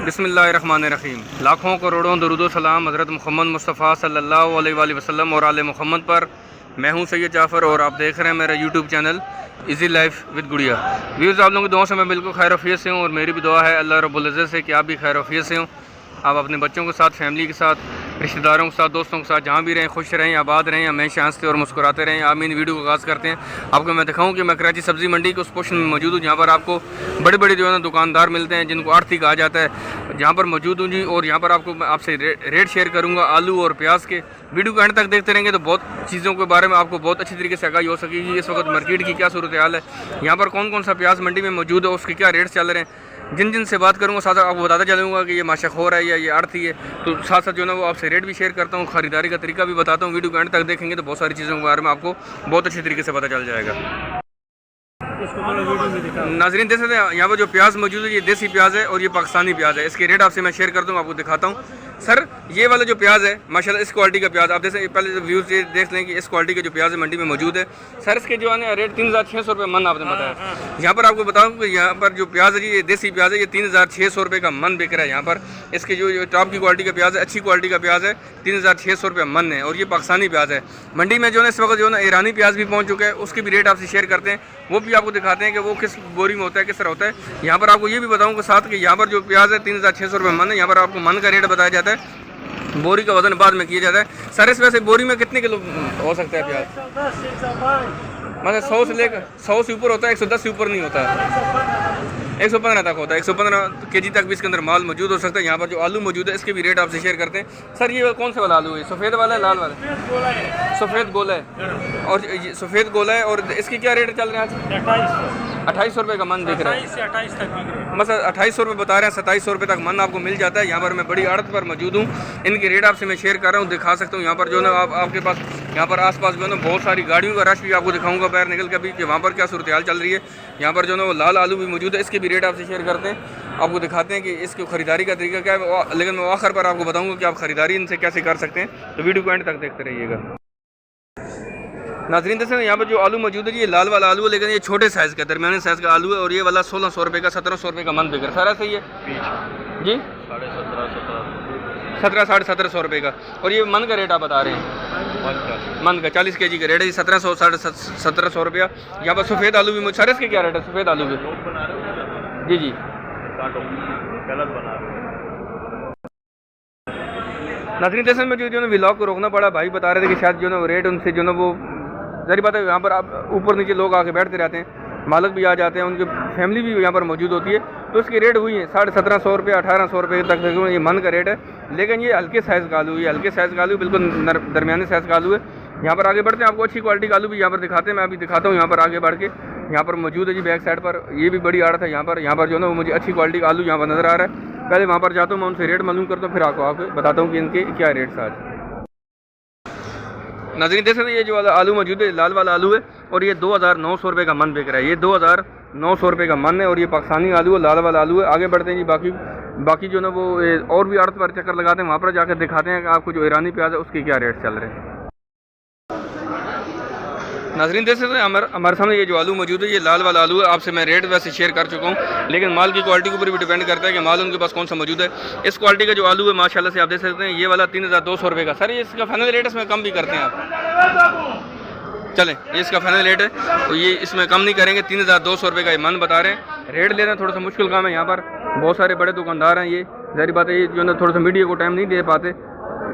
बिस्मिल्लाहिर्रहमानिर्रहीम। लाखों करोड़ों दरूद सलाम हज़रत मोहम्मद मुस्तफ़ा सल्लल्लाहु अलैहि वसल्लम और आले मोहम्मद पर। मैं हूं सैयद जाफ़र और आप देख रहे हैं मेरा YouTube channel easy life with गुड़िया। व्यूज़, आप लोगों की दुआ से मैं बिल्कुल खैर-ओ-आफ़ियत से हूँ और मेरी भी दुआ है अल्लाह रब्बुल इज़्ज़त से कि आप भी खैर-ओ-आफ़ियत से हों। आप अपने बच्चों के साथ, फैमिली के साथ, रिश्तेदारों के साथ, दोस्तों के साथ जहाँ भी रहें, खुश रहें, आबाद रहें, हमेशा हंसते और मुस्कुराते रहें। आमीन। वीडियो को आगाज़ करते हैं। आपको मैं दिखाऊं कि मैं कराची सब्ज़ी मंडी के उस पोर्शन में मौजूद हूँ जहाँ पर आपको बड़े बड़े जो है ना दुकानदार मिलते हैं जिनको आर्थिक कहा जाता है, जहाँ पर मौजूद हूँ जी। और यहाँ पर आपको आपसे रेट शेयर करूँगा आलू और प्याज के। वीडियो को एंड तक देखते रहेंगे तो बहुत चीज़ों के बारे में आपको बहुत अच्छी तरीके से आगाही हो सकेगी। इस वक्त मार्केट की क्या सूरत हाल है, यहाँ पर कौन कौन सा प्याज मंडी में मौजूद है, उसके क्या रेट चल रहे हैं, जिन से बात करूँगा साथ आपको बताता चलूँगा कि ये माशाखोर है या ये आड़ती है। तो साथ साथ जो है ना वो आपसे रेट भी शेयर करता हूँ, ख़रीदारी का तरीका भी बताता हूँ। वीडियो को एंड तक देखेंगे तो बहुत सारी चीज़ों के बारे में आपको बहुत अच्छी तरीके से पता चल जाएगा। नाज़रीन देख सकते हैं यहाँ पर जो प्याज मौजूद है ये देसी प्याज है और ये पाकिस्तानी प्याज है। इसके रेट आपसे मैं शेयर करता हूँ, आपको दिखाता हूँ। सर, ये वाला जो प्याज है माशाल्लाह इस क्वालिटी का प्याज आप जैसे पहले जो व्यूज़ ये देख लें कि इस क्वालिटी के जो प्याज है मंडी में मौजूद है। सर, इसके जो है रेट 3600 रुपये मन आपने बताया। यहाँ पर आपको बताऊँ कि यहाँ पर जो प्याज है जी ये देसी प्याज है, ये 3600 रुपये का मन बिक रहा है यहाँ पर। इसके जो टॉप की क्वालिटी का प्याज है, अच्छी क्वालिटी का प्याज है, 3600 रुपये मन है। और ये पाकिस्तानी प्याज है। मंडी में जो है इस वक्त जो है ईरानी प्याज भी पहुँच चुका है, उसकी भी रेट आपसे शेयर करते हैं, वो भी आपको दिखाते हैं कि वो किस बोरी में होता है, किस तरह होता है। यहाँ पर आपको ये भी बताऊँगा साथ कि यहाँ पर जो प्याज है 3600 रुपये मन है। यहाँ पर आपको मन का रेट बताया जाता है, बोरी का वजन बाद में किया जाता है। सर, इस वैसे बोरी में कितने किलो हो सकता है प्याज? मतलब 100 से लेकर 100 से ऊपर होता है, 110 से ऊपर नहीं होता, 115 तक होता है। 115 केजी तक भी इसके अंदर माल मौजूद हो सकता है। यहाँ पर जो आलू मौजूद है इसके भी रेट आपसे शेयर करते हैं। सर, ये कौन सा वाला आलू है? सफ़ेद वाला है, लाल वाला? सफ़ेद गोला है। और सफ़ेद गोला है। और इसके क्या रेट चल रहे हैं आज? 2800 रुपये का मन दिख रहा है। 28 से 28 तक मतलब 2800 रुपये बता रहे हैं, 2700 रुपये तक मन आपको मिल जाता है। यहाँ पर मैं बड़ी आड़त पर मौजूद हूँ, इनके रेट आपसे मैं शेयर कर रहा हूँ, दिखा सकता हूँ। यहाँ पर जो है ना आपके पास यहाँ पर आसपास जो है ना बहुत सारी गाड़ियों का रश भी आपको दिखाऊंगा बाहर निकल के भी कि वहाँ पर क्या सूरत हाल चल रही है। यहाँ पर जो है ना वो लाल आलू भी मौजूद है, इसके भी रेट आपसे शेयर करते हैं, आपको दिखाते हैं कि इसकी ख़रीदारी का तरीका क्या है। लेकिन मैं आखिर पर आपको बताऊँगा कि आप ख़रीदारी इनसे कैसे कर सकते हैं, तो वीडियो को एंड तक देखते रहिएगा। नाज़रीन देखें यहाँ पर जो आलू मौजूद है ये लाल वाला आलू है, लेकिन ये छोटे साइज़ का, दरमियाने साइज़ का आलू है। और ये वाला 1600 रुपये का, 1700 रुपये का मन बिक रहा है। सारा सही है जी, 17 साढ़े 1700 रुपये का। और ये मन का रेट आप बता रहे हैं, मन का 40 केजी का रेट है 1700 साढ़े 1700 रुपया। यहाँ पर सफ़ेद आलू भी सारे इसके क्या रेट है? सफ़ेद आलू के जी जी नाज़रीन जैसे में जो है व्लॉग को रोकना पड़ा, भाई बता रहे थे कि शायद जो है रेट उनसे जो है वो जारी बात है। यहाँ पर आप ऊपर नीचे लोग आके बैठते रहते हैं, मालिक भी आ जाते हैं, उनकी फैमिली भी यहाँ पर मौजूद होती है। तो इसकी रेट हुई है 1750 रुपये 1800 रुपये तक ये मन का रेट है। लेकिन ये हल्के साइज़ का आलू, ये हल्के साइज़ का आलू बिल्कुल दरमियाने साइज़ का आलू है। यहाँ पर आगे बढ़ते हैं, आपको अच्छी क्वालिटी का आलू भी यहाँ पर दिखाते हैं। मैं अभी दिखाता हूँ, यहाँ पर आगे बढ़ के यहाँ पर मौजूद है जी बैक साइड पर। ये भी बड़ी आड़त है यहाँ पर जो है ना वो मुझे अच्छी क्वालिटी का आलू यहाँ पर नज़र आ रहा है। पहले वहाँ पर जाता हूँ, मैं उनसे रेट मालूम करता हूँ, फिर आपको बताता हूँ कि इनके क्या रेट्स आज। नाज़रीन देख सकते हैं ये जो वाला आलू मौजूद है लाल वाला आलू है और ये 2900 रुपये का मन बिक रहा है। ये 2900 रुपये का मन है और ये पाकिस्तानी आलू है, लाल वाला आलू है। आगे बढ़ते हैं जी, बाकी जो ना वो और भी आड़त पर चक्कर लगाते हैं, वहाँ पर जाकर दिखाते हैं कि आपको जो ईरानी प्याज है उसके क्या रेट चल रहे हैं। नाज़रीन देख सकते हैं हमारे सामने ये जो आलू मौजूद है ये लाल वाला आलू है। आपसे मैं रेट वैसे शेयर कर चुका हूँ, लेकिन माल की क्वालिटी के ऊपर भी डिपेंड करता है कि माल उनके पास कौन सा मौजूद है। इस क्वालिटी का जो आलू है माशाल्लाह से आप देख सकते हैं ये वाला 3200 रुपये का। सर, ये इसका फाइनल रेट इसमें कम भी करते हैं आप? चलें, ये इसका फाइनल रेट है तो ये इसमें कम नहीं करेंगे। 3200 रुपये का ये मन बता रहे हैं। रेट लेना थोड़ा सा मुश्किल काम है, यहाँ पर बहुत सारे बड़े दुकानदार हैं। ये जाहिर बात है ये जो है थोड़ा सा मीडिया को टाइम नहीं दे पाते,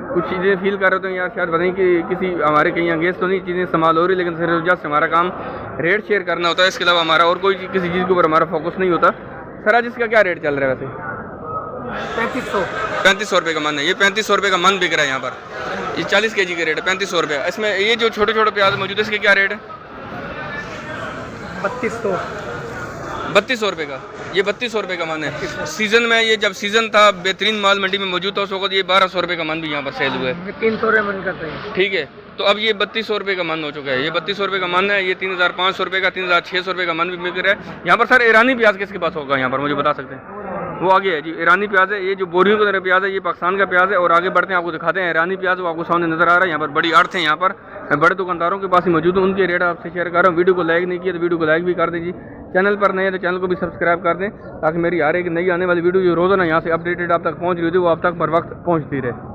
कुछ चीज़ें फील कर रहे होते हैं यार शायद बताएं कि किसी हमारे कहीं अंगेज तो नहीं चीज़ें इस्तेमाल हो रही, लेकिन सिर्फ वजह से हमारा काम रेट शेयर करना होता है। इसके अलावा हमारा और कोई किसी चीज़ के ऊपर हमारा फोकस नहीं होता। सर, आज इसका क्या रेट चल रहा है वैसे? 3500 रुपये का मन है। ये 3500 रुपये का मन बिक रहा है यहाँ पर। ये 40 केजी का रेट है 3500 रुपये। इसमें ये जो छोटे छोटे प्याज मौजूद है इसके क्या रेट है? 3200 रुपये का। ये 3200 रुपये का मन है। सीज़न में ये जब सीज़न था बेहतरीन माल मंडी में मौजूद था उस वक्त ये 1200 रुपये का मन भी यहाँ पर सेल हुआ है। 300 रुपये मन करते हैं, ठीक है। तो अब ये 3200 रुपये का मन हो चुका है। ये 3200 रुपये का मन है। ये 3500 रुपये का, 3600 रुपये का मन भी बिक रहा है यहाँ पर। सर, ईरानी प्याज किसके पास होगा यहाँ पर, मुझे बता सकते हैं? वो आगे है जी, ईरानी प्याज है। ये जो बोरियों की तरह प्याज है ये पाकिस्तान का प्याज है। और आगे बढ़ते हैं, आपको दिखाते हैं ईरानी प्याज, वो आपको सामने नजर आ रहा है। यहाँ पर बड़ी आड़त है, यहाँ पर बड़े दुकानदारों के पास ही मौजूद है, उनके रेट आपसे शेयर कर रहा हूँ। वीडियो को लाइक नहीं किया तो वीडियो को लाइक भी कर दीजिए, चैनल पर नए हैं तो चैनल को भी सब्सक्राइब कर दें, ताकि मेरी हर एक नई आने वाली वीडियो जो रोज़ाना यहाँ से अपडेटेड आप तक पहुँच रही होती है वो आप तक बर वक्त पहुँचती रहे।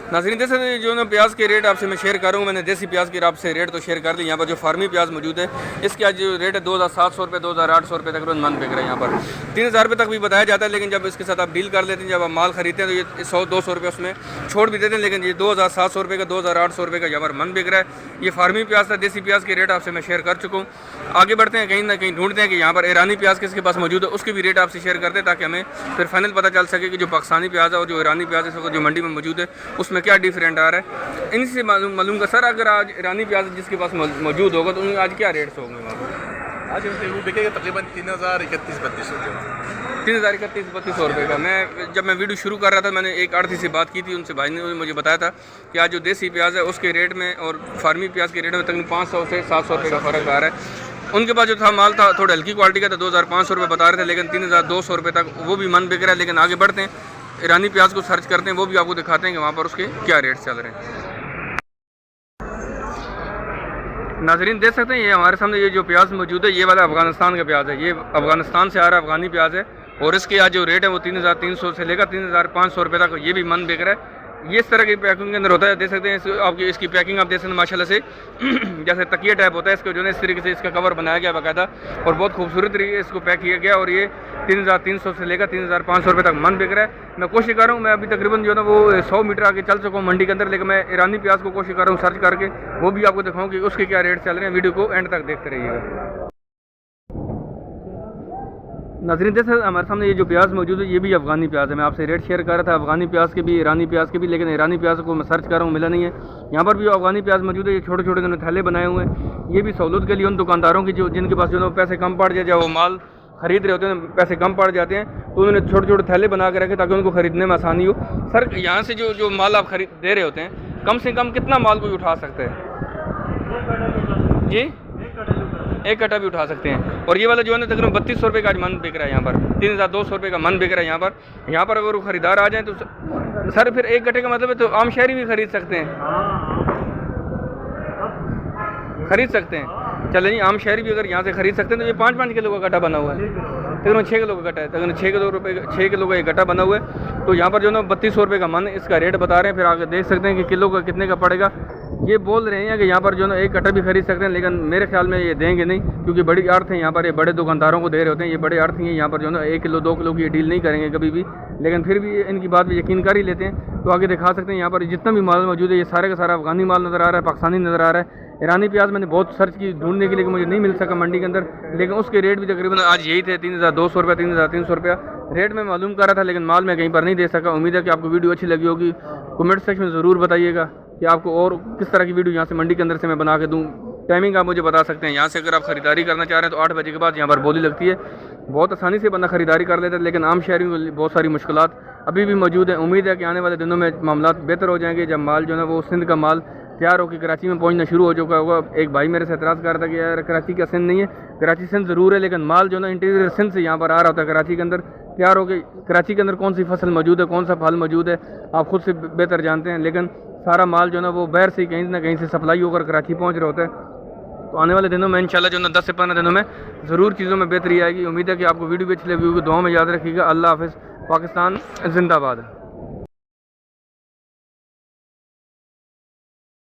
नाज़रीन जैसे जो ना प्याज के रेट आपसे मैं शेयर कर रहा हूँ, मैंने देसी प्याज के आपसे रेट तो शेयर कर दी। यहाँ पर जो फार्मी प्याज मौजूद है इसके आज जो रेट है 2700 रुपये 2800 रुपये तकरीबन मन बिक रहा है। यहाँ पर 3000 रुपये तक भी बताया जाता है, लेकिन जब इसके साथ आप डील कर लेते हैं, जब आप माल खरीदते हैं तो ये 100-200 रुपये उसमें छोड़ भी देते हैं, लेकिन ये 2700 रुपये का 2800 रुपये का यहाँ पर मन बिक रहा है। ये फार्मी प्याज था, देसी प्याज के रेट आपसे मैं शेयर कर चुका हूँ। आगे बढ़ते हैं, कहीं ना कहीं ढूंढते हैं कि यहाँ पर ईरानी प्याज किसके पास मौजूद है, उसके भी रेट आपसे शेयर करते हैं, ताकि हमें फिर फाइनल पता चल सके कि जो पाकिस्तानी प्याज है और जो ईरानी प्याज इस वक्त जो मंडी में मौजूद है उसमें क्या डिफरेंट आ रहा है। इनसे मालूम का सर, अगर आज ईरानी प्याज जिसके पास मौजूद होगा तो उनके आज क्या रेट्स होंगे वहाँ पर? आज वो बिकेगा तकरीबन 3031-32 रुपये। 3031-32 रुपये का। जब मैं वीडियो शुरू कर रहा था मैंने एक आड़ती से बात की थी, उनसे भाई ने मुझे बताया था कि आज जो देसी प्याज है उसके रेट में और फार्मी प्याज के रेट में तकरीबन 500 से 700 रुपये का फ़र्क आ रहा है। उनके पास जो था माल था थोड़ा हल्की क्वालिटी का था, 2500 रुपये बता रहे थे, लेकिन 3200 रुपये तक वो भी मन बिक रहा है। लेकिन आगे बढ़ते हैं, ईरानी प्याज को सर्च करते हैं, वो भी आपको दिखाते हैं कि वहाँ पर उसके क्या रेट चल रहे हैं। नाजरीन देख सकते हैं ये हमारे सामने ये जो प्याज मौजूद है ये वाला अफगानिस्तान का प्याज है, ये अफगानिस्तान से आ रहा है अफगानी प्याज है, और इसके आज जो रेट है वो 3300 से लेकर 3500 रुपये तक ये भी मन बिक रहा है। ये इस तरह की पैकिंग के अंदर होता है, देख सकते हैं आपकी इसकी पैकिंग आप देख सकते हैं माशाल्लाह से जैसे तकिया टाइप होता है, इसको जो है इस तरीके से इसका कवर बनाया गया बाकायदा और बहुत खूबसूरत तरीके से इसको पैक किया गया, और ये 3300 से लेकर 3500 रुपये तक मन बिक रहा है। मैं कोशिश कर रहा हूँ, मैं अभी तकरीबन जो है ना वो 100 मीटर आगे चल चुका हूँ मंडी के अंदर, लेकिन मैं ईरानी प्याज को कोशिश कर रहा हूँ सर्च करके वो भी आपको दिखाऊँ कि उसके क्या रेट चल रहे हैं। वीडियो को एंड तक देखते रहिएगा। नाज़रीन जैसे हमारे सामने ये जो प्याज मौजूद है ये भी अफगानी प्याज है। मैं आपसे रेट शेयर कर रहा था अफगानी प्याज के भी, ईरानी प्याज के भी, लेकिन ईरानी प्याज को मैं सर्च कर रहा हूँ मिला नहीं है। यहाँ पर भी अफगानी प्याज मौजूद है, ये छोटे छोटे उन्होंने थैले बनाए हुए हैं। ये भी सहूलत के लिए उन दुकानदारों की जो जिनके पास जो है पैसे कम पड़ जाए, जब वो माल खरीद रहे होते हैं पैसे कम पड़ जाते हैं, तो उन्होंने छोटे छोटे थैले बना के रखे ताकि उनको खरीदने में आसानी हो। सर यहाँ से जो माल आप खरीद दे रहे होते हैं कम से कम कितना माल कोई उठा सकते हैं जी? एक कट्टा भी उठा सकते हैं। और ये वाला जो है ना तकरीबन 3200 रुपये का आज मन बिक रहा है यहाँ पर, 3200 रुपये का मन बिक रहा है यहाँ पर। यहाँ पर अगर वो खरीदार आ जाए तो सर फिर एक कट्टे का मतलब है तो आम शहरी भी खरीद सकते हैं, खरीद सकते हैं। चले नहीं, आम शहरी भी अगर यहाँ से खरीद सकते हैं तो ये 5-5 किलो का कट्टा बना हुआ है, तकरीबन 6 किलो का कट्टा है, तकरीबन 6 किलो का ये कट्टा बना हुआ है। तो यहाँ पर जो है ना 3200 रुपये का मन इसका रेट बता रहे हैं। फिर आगे देख सकते हैं कि किलो का कितने का पड़ेगा। ये बोल रहे हैं कि यहाँ पर जो ना एक कट्टा भी खरीद सकते हैं, लेकिन मेरे ख्याल में ये देंगे नहीं, क्योंकि बड़ी अर्थ है यहाँ पर, ये बड़े दुकानदारों को दे रहे होते हैं, ये बड़े अर्थ हैं यहाँ पर जो ना 1 किलो 2 किलो की डील नहीं करेंगे कभी भी, लेकिन फिर भी इनकी बात पर यकीन कर ही लेते हैं। तो आगे दिखा सकते हैं यहाँ पर जितना भी माल मौजूद है ये सारे का सारा अफगानी माल नज़र आ रहा है, पाकिस्तानी नज़र आ रहा है। ईरानी प्याज मैंने बहुत सर्च की ढूंढने के लिए, मुझे नहीं मिल सका मंडी के अंदर, लेकिन उसके रेट भी तकरीबन आज यही थे 3200 रुपये 3300 रुपया रेट में मालूम कर रहा था, लेकिन माल मैं कहीं पर नहीं दे सका। उम्मीद है कि आपको वीडियो अच्छी लगी होगी। कमेंट सेक्शन में ज़रूर बताइएगा कि आपको और किस तरह की वीडियो यहाँ से मंडी के अंदर से मैं बना के दूँ। टाइमिंग आप मुझे बता सकते हैं। यहाँ से अगर आप ख़रीदारी करना चाह रहे हैं तो 8 बजे के बाद यहाँ पर बोली लगती है, बहुत आसानी से बंदा ख़रीदारी कर लेता है, लेकिन आम शहरी को बहुत सारी मुश्किलात अभी भी मौजूद है। उम्मीद है कि आने वाले दिनों में मामला बेहतर हो जाएंगे, जब माल जो है वो सिंध का माल तैयार होकर कराची में पहुंचना शुरू हो चुका होगा। एक भाई मेरे से एतराज़ कर रहा था कि यार कराची का सिंध नहीं है, कराची सिंध ज़रूर है, लेकिन माल जो है इंटीरियर सिंध से यहाँ पर आ रहा होता है कराची के अंदर तैयार होकर। कराची के अंदर कौन सी फसल मौजूद है, कौन सा फल मौजूद है, आप खुद से बेहतर जानते हैं, लेकिन सारा माल जो है वो बाहर से कहीं ना कहीं से सप्लाई होकर कराची पहुँच रहा होता है। तो आने वाले दिनों में इंशाल्लाह जो है 10 से 15 दिनों में ज़रूर चीज़ों में बेहतरी आएगी। उम्मीद है कि आपको वीडियो भी अच्छी लगी होगी। दुआ में याद रखिएगा। अल्लाह हाफ़िज़। पाकिस्तान जिंदाबाद।